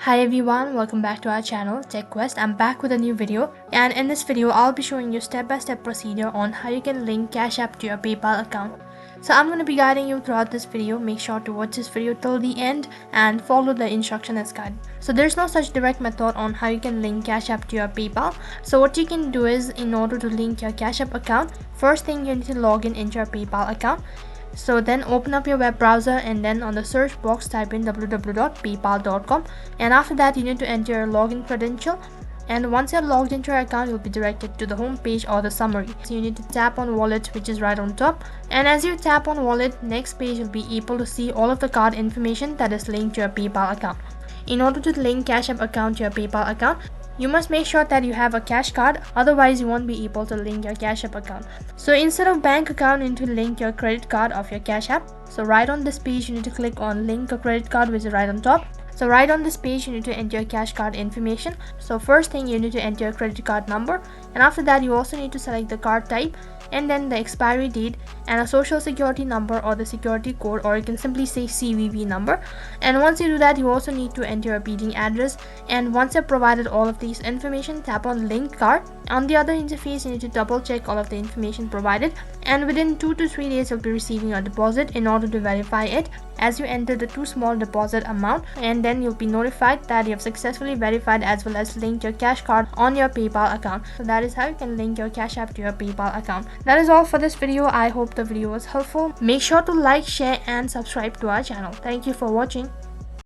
Hi everyone, welcome back to our channel TechQuest. I'm back with a new video, and in this video I'll be showing you step-by-step procedure on how you can link Cash App to your PayPal account. So I'm going to be guiding you throughout this video. Make sure to watch this video till the end and follow the instruction as guided. So there's no such direct method on how you can link Cash App to your PayPal. So what you can do is, in order to link your Cash App account, first thing you need to log into your PayPal account. So then open up your web browser and then on the search box type in www.paypal.com, and after that you need to enter your login credential, and once you're logged into your account you'll be directed to the home page or the summary. So you need to tap on wallet, which is right on top, and as you tap on wallet, next page you'll be able to see all of the card information that is linked to your PayPal account. In order to link Cash App account to your PayPal account, you must make sure that you have a cash card, otherwise you won't be able to link your Cash App account. So instead of bank account, you need to link your credit card of your Cash App. So right on this page you need to click on link a credit card, which is right on top. So right on this page you need to enter your cash card information. So first thing, you need to enter your credit card number, and after that you also need to select the card type and then the expiry date and a social security number or the security code, or you can simply say CVV number. And once you do that, you also need to enter your billing address, and once you've provided all of these information, tap on link card. On the other interface you need to double check all of the information provided, and within 2 to 3 days you'll be receiving a deposit in order to verify it, as you enter the too small deposit amount, and then you'll be notified that you have successfully verified as well as linked your cash card on your PayPal account. So that is how you can link your Cash App to your PayPal account. That is all for this video. I hope the video was helpful. Make sure to like, share and subscribe to our channel. Thank you for watching.